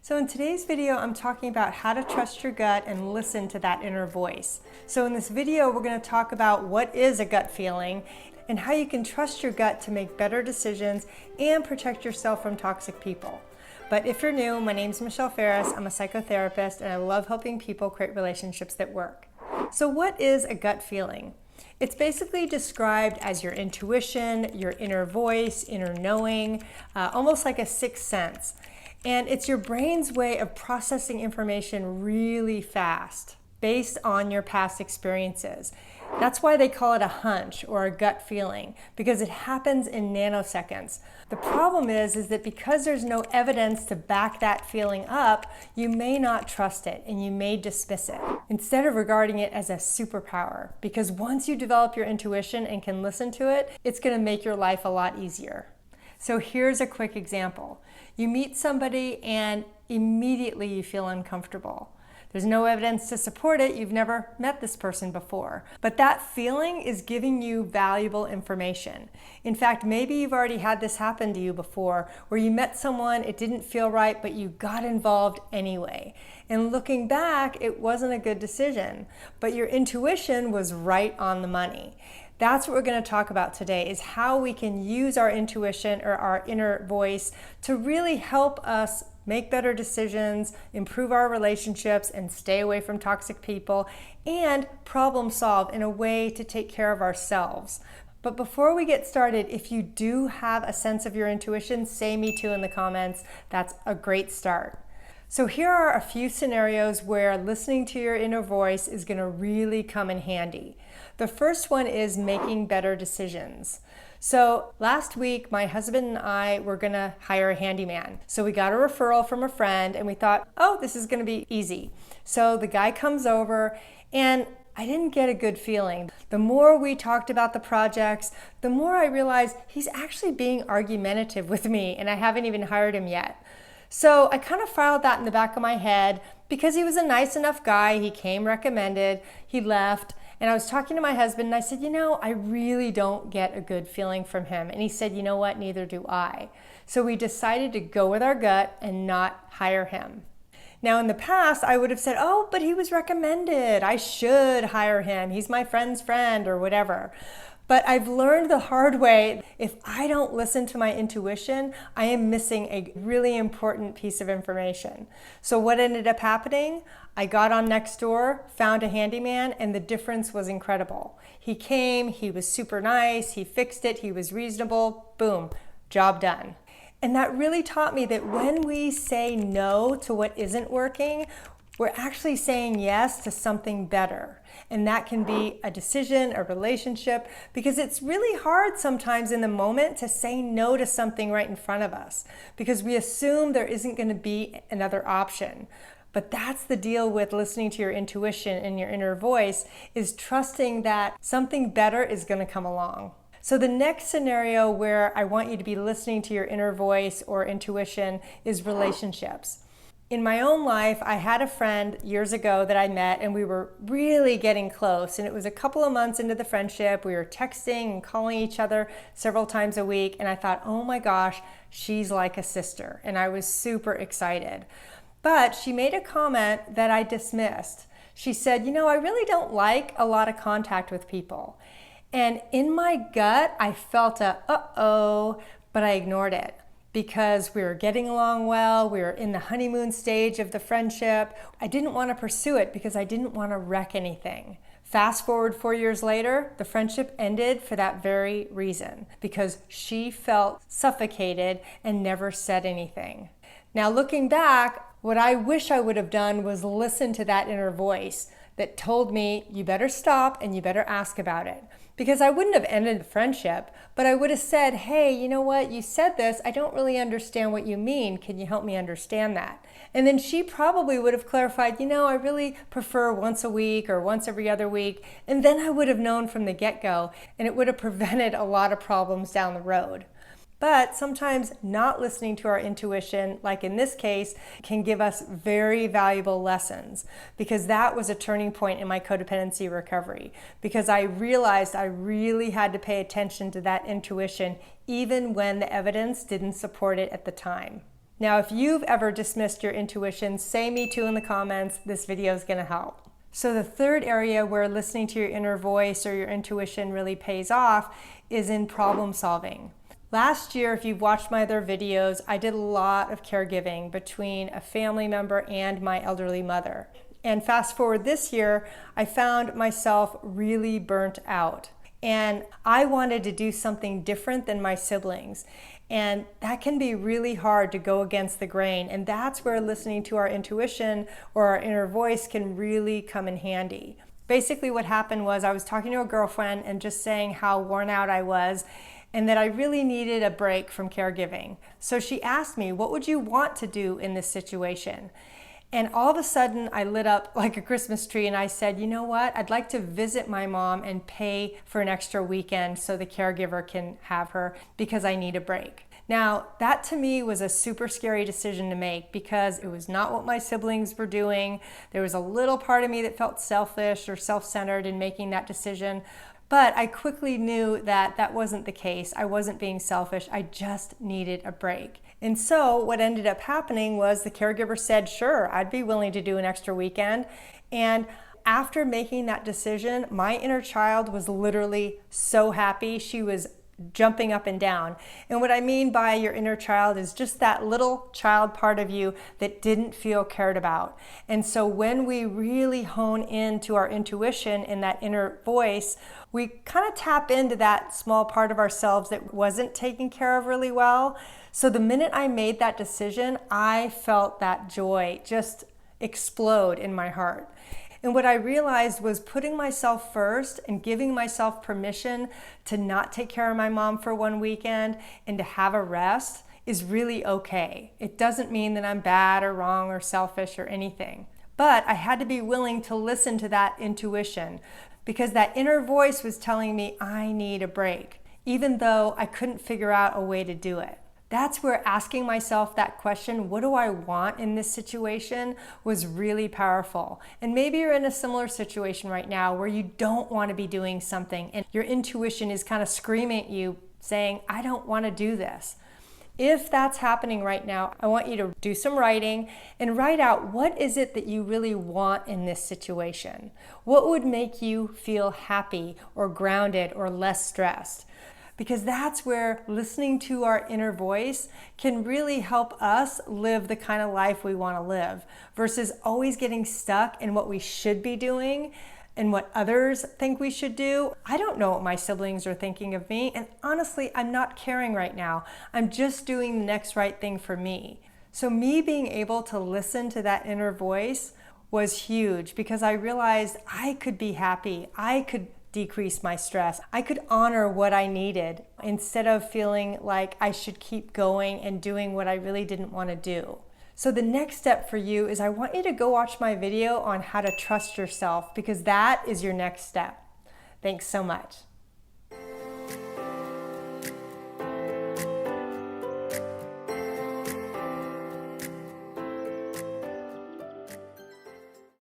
So in today's video, I'm talking about how to trust your gut and listen to that inner voice. So in this video, we're going to talk about what is a gut feeling and how you can trust your gut to make better decisions and protect yourself from toxic people. But if you're new, my name's Michelle Ferris. I'm a psychotherapist and I love helping people create relationships that work. So what is a gut feeling? It's basically described as your intuition, your inner voice, inner knowing, almost like a sixth sense. And it's your brain's way of processing information really fast based on your past experiences. That's why they call it a hunch or a gut feeling, because it happens in nanoseconds. The problem is that because there's no evidence to back that feeling up, you may not trust it and you may dismiss it instead of regarding it as a superpower. Because once you develop your intuition and can listen to it, it's going to make your life a lot easier. So here's a quick example. You meet somebody and immediately you feel uncomfortable. There's no evidence to support it. You've never met this person before. But that feeling is giving you valuable information. In fact, maybe you've already had this happen to you before, where you met someone, it didn't feel right, but you got involved anyway. And looking back, it wasn't a good decision, but your intuition was right on the money. That's what we're going to talk about today, is how we can use our intuition or our inner voice to really help us make better decisions, improve our relationships, and stay away from toxic people, and problem solve in a way to take care of ourselves. But before we get started, if you do have a sense of your intuition, say me too in the comments. That's a great start. So here are a few scenarios where listening to your inner voice is going to really come in handy. The first one is making better decisions. So last week, my husband and I were going to hire a handyman. So we got a referral from a friend and we thought, oh, this is going to be easy. So the guy comes over and I didn't get a good feeling. The more we talked about the projects, the more I realized he's actually being argumentative with me and I haven't even hired him yet. So I kind of filed that in the back of my head because he was a nice enough guy. He came recommended, he left. And I was talking to my husband and I said, I really don't get a good feeling from him. And he said, you know what, neither do I. So we decided to go with our gut and not hire him. Now in the past, I would have said, oh, but he was recommended. I should hire him. He's my friend's friend or whatever. But I've learned the hard way, if I don't listen to my intuition, I am missing a really important piece of information. So what ended up happening? I got on Nextdoor, found a handyman, and the difference was incredible. He came, he was super nice, he fixed it, he was reasonable, boom, job done. And that really taught me that when we say no to what isn't working, we're actually saying yes to something better. And that can be a decision, a relationship, because it's really hard sometimes in the moment to say no to something right in front of us because we assume there isn't going to be another option. But that's the deal with listening to your intuition and your inner voice, is trusting that something better is going to come along. So the next scenario where I want you to be listening to your inner voice or intuition is relationships. In my own life, I had a friend years ago that I met and we were really getting close. And it was a couple of months into the friendship. We were texting and calling each other several times a week. And I thought, oh my gosh, she's like a sister. And I was super excited. But she made a comment that I dismissed. She said, I really don't like a lot of contact with people. And in my gut, I felt uh-oh, but I ignored it. Because we were getting along well, we were in the honeymoon stage of the friendship. I didn't want to pursue it because I didn't want to wreck anything. Fast forward 4 years later, the friendship ended for that very reason, because she felt suffocated and never said anything. Now looking back, what I wish I would have done was listen to that inner voice that told me, you better stop and you better ask about it. Because I wouldn't have ended the friendship, but I would have said, hey, you know what, you said this, I don't really understand what you mean, can you help me understand that? And then she probably would have clarified, I really prefer once a week or once every other week, and then I would have known from the get-go, and it would have prevented a lot of problems down the road. But sometimes not listening to our intuition, like in this case, can give us very valuable lessons, because that was a turning point in my codependency recovery, because I realized I really had to pay attention to that intuition even when the evidence didn't support it at the time. Now, if you've ever dismissed your intuition, say me too in the comments. This video is going to help. So the third area where listening to your inner voice or your intuition really pays off is in problem solving. Last year, if you've watched my other videos, I did a lot of caregiving between a family member and my elderly mother. And fast forward this year, I found myself really burnt out. And I wanted to do something different than my siblings. And that can be really hard to go against the grain. And that's where listening to our intuition or our inner voice can really come in handy. Basically what happened was I was talking to a girlfriend and just saying how worn out I was and that I really needed a break from caregiving. So she asked me, what would you want to do in this situation? And all of a sudden I lit up like a Christmas tree and I said, you know what? I'd like to visit my mom and pay for an extra weekend so the caregiver can have her because I need a break. Now, that to me was a super scary decision to make because it was not what my siblings were doing. There was a little part of me that felt selfish or self-centered in making that decision. But I quickly knew that that wasn't the case. I wasn't being selfish. I just needed a break. And so what ended up happening was the caregiver said, sure, I'd be willing to do an extra weekend. And after making that decision, my inner child was literally so happy. She was jumping up and down. And what I mean by your inner child is just that little child part of you that didn't feel cared about. And so when we really hone into our intuition and that inner voice, we kind of tap into that small part of ourselves that wasn't taken care of really well. So the minute I made that decision, I felt that joy just explode in my heart. And what I realized was putting myself first and giving myself permission to not take care of my mom for one weekend and to have a rest is really okay. It doesn't mean that I'm bad or wrong or selfish or anything. But I had to be willing to listen to that intuition because that inner voice was telling me I need a break, even though I couldn't figure out a way to do it. That's where asking myself that question, what do I want in this situation, was really powerful. And maybe you're in a similar situation right now where you don't want to be doing something and your intuition is kind of screaming at you saying, I don't want to do this. If that's happening right now, I want you to do some writing and write out what is it that you really want in this situation. What would make you feel happy or grounded or less stressed? Because that's where listening to our inner voice can really help us live the kind of life we want to live versus always getting stuck in what we should be doing and what others think we should do. I don't know what my siblings are thinking of me, and honestly, I'm not caring right now. I'm just doing the next right thing for me. So me being able to listen to that inner voice was huge because I realized I could be happy. I could decrease my stress. I could honor what I needed instead of feeling like I should keep going and doing what I really didn't want to do. So the next step for you is I want you to go watch my video on how to trust yourself because that is your next step. Thanks so much.